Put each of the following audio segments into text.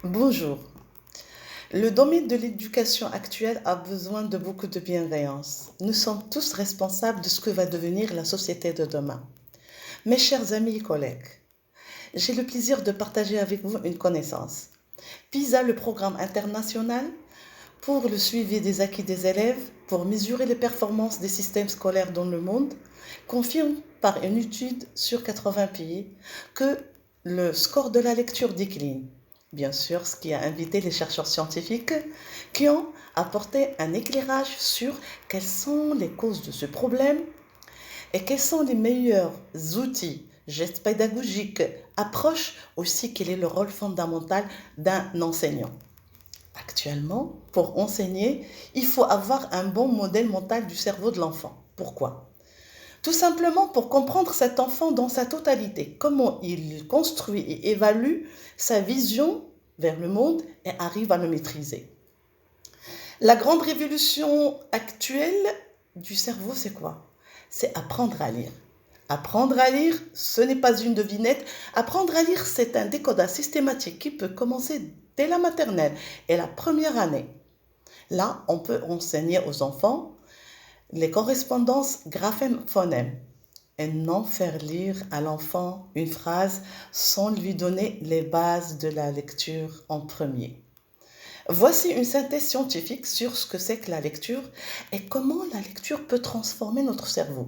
Bonjour. Le domaine de l'éducation actuelle a besoin de beaucoup de bienveillance. Nous sommes tous responsables de ce que va devenir la société de demain. Mes chers amis et collègues, j'ai le plaisir de partager avec vous une connaissance. PISA, le programme international pour le suivi des acquis des élèves, pour mesurer les performances des systèmes scolaires dans le monde, confirme par une étude sur 80 pays que le score de la lecture décline. Bien sûr, ce qui a invité les chercheurs scientifiques qui ont apporté un éclairage sur quelles sont les causes de ce problème et quels sont les meilleurs outils, gestes pédagogiques, approches, aussi quel est le rôle fondamental d'un enseignant. Actuellement, pour enseigner, il faut avoir un bon modèle mental du cerveau de l'enfant. Pourquoi? Tout simplement pour comprendre cet enfant dans sa totalité, comment il construit et évalue sa vision vers le monde et arrive à le maîtriser. La grande révolution actuelle du cerveau, c'est quoi? C'est apprendre à lire. Apprendre à lire, ce n'est pas une devinette. Apprendre à lire, c'est un décodage systématique qui peut commencer dès la maternelle et la première année. Là, on peut enseigner aux enfants les correspondances graphème-phonème et non faire lire à l'enfant une phrase sans lui donner les bases de la lecture en premier. Voici une synthèse scientifique sur ce que c'est que la lecture et comment la lecture peut transformer notre cerveau.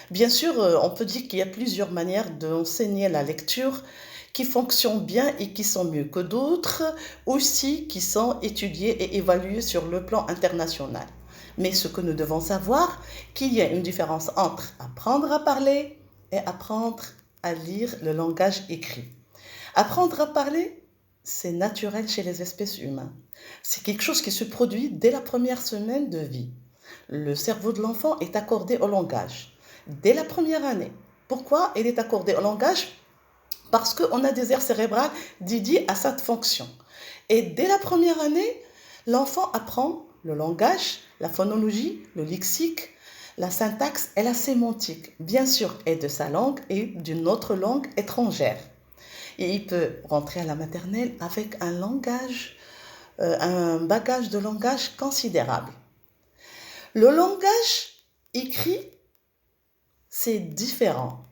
Bien sûr, on peut dire qu'il y a plusieurs manières d'enseigner la lecture qui fonctionnent bien et qui sont mieux que d'autres, aussi qui sont étudiées et évaluées sur le plan international. Mais ce que nous devons savoir, qu'il y a une différence entre apprendre à parler et apprendre à lire le langage écrit. Apprendre à parler, c'est naturel chez les espèces humaines. C'est quelque chose qui se produit dès la première semaine de vie. Le cerveau de l'enfant est accordé au langage dès la première année. Pourquoi il est accordé au langage? Parce qu'on a des aires cérébrales dédiées à cette fonction. Et dès la première année, l'enfant apprend le langage, la phonologie, le lexique, la syntaxe et la sémantique, bien sûr, et de sa langue et d'une autre langue étrangère. Et il peut rentrer à la maternelle avec un bagage de langage considérable. Le langage écrit, c'est différent.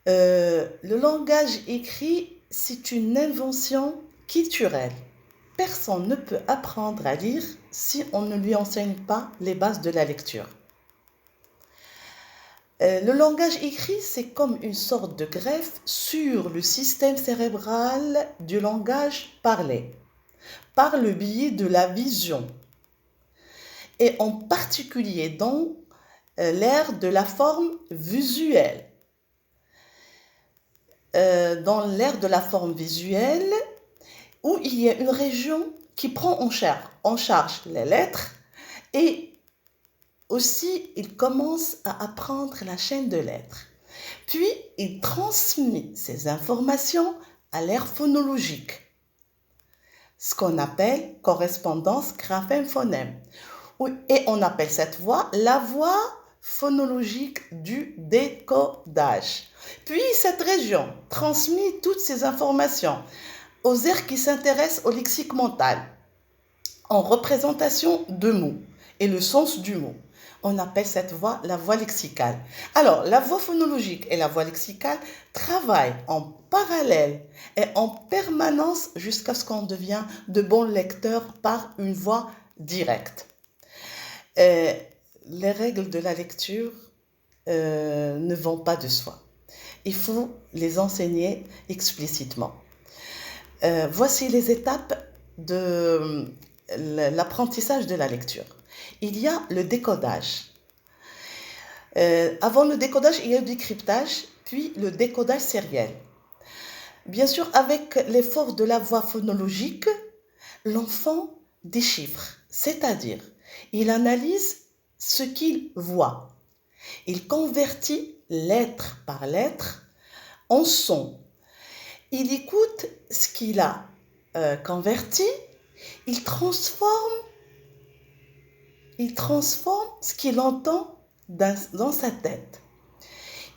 Le langage écrit, c'est une invention culturelle. Personne ne peut apprendre à lire si on ne lui enseigne pas les bases de la lecture. Le langage écrit, c'est comme une sorte de greffe sur le système cérébral du langage parlé, par le biais de la vision, et en particulier dans l'ère de la forme visuelle. Dans l'ère de la forme visuelle, où il y a une région qui prend en charge les lettres et aussi il commence à apprendre la chaîne de lettres. Puis il transmet ces informations à l'ère phonologique, ce qu'on appelle correspondance graphème-phonème. Et on appelle cette voie la voie phonologique du décodage. Puis cette région transmet toutes ces informations aux aires qui s'intéressent au lexique mental, en représentation de mots et le sens du mot. On appelle cette voie la voie lexicale. Alors, la voie phonologique et la voie lexicale travaillent en parallèle et en permanence jusqu'à ce qu'on devienne de bons lecteurs par une voie directe. Les règles de la lecture ne vont pas de soi. Il faut les enseigner explicitement. Voici les étapes de l'apprentissage de la lecture. Il y a le décodage. Avant le décodage, il y a le décryptage, puis le décodage sériel. Bien sûr, avec l'effort de la voie phonologique, l'enfant déchiffre, c'est-à-dire il analyse ce qu'il voit. Il convertit lettre par lettre en son. Il écoute ce qu'il a converti, il transforme ce qu'il entend dans sa tête.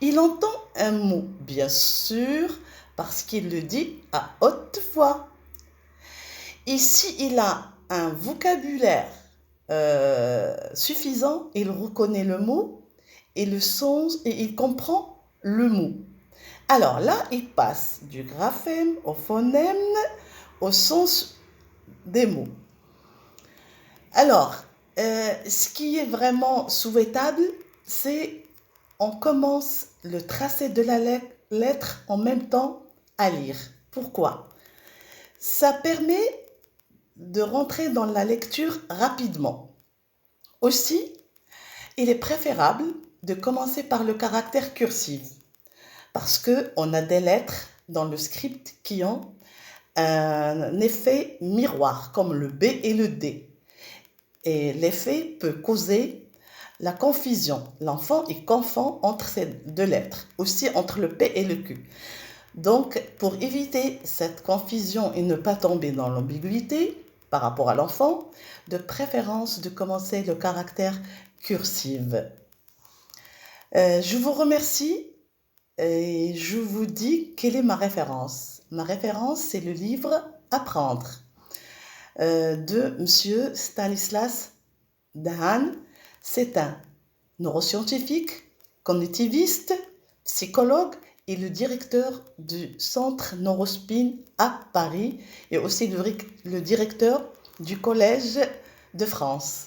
Il entend un mot, bien sûr, parce qu'il le dit à haute voix. Et s'il a un vocabulaire suffisant, il reconnaît le mot et le sens et il comprend le mot. Alors là, il passe du graphème au phonème, au sens des mots. Alors, ce qui est vraiment souhaitable, c'est on commence le tracé de la lettre en même temps à lire. Pourquoi? Ça permet de rentrer dans la lecture rapidement. Aussi, il est préférable de commencer par le caractère cursif parce qu'on a des lettres dans le script qui ont un effet miroir comme le B et le D. Et l'effet peut causer la confusion. L'enfant, il confond entre ces deux lettres, aussi entre le P et le Q. Donc, pour éviter cette confusion et ne pas tomber dans l'ambiguïté par rapport à l'enfant, de préférence de commencer le caractère cursif. Je vous remercie et je vous dis quelle est ma référence. Ma référence, c'est le livre Apprendre de M. Stanislas Dehaene. C'est un neuroscientifique, cognitiviste, psychologue et le directeur du centre Neurospin à Paris et aussi le directeur du Collège de France.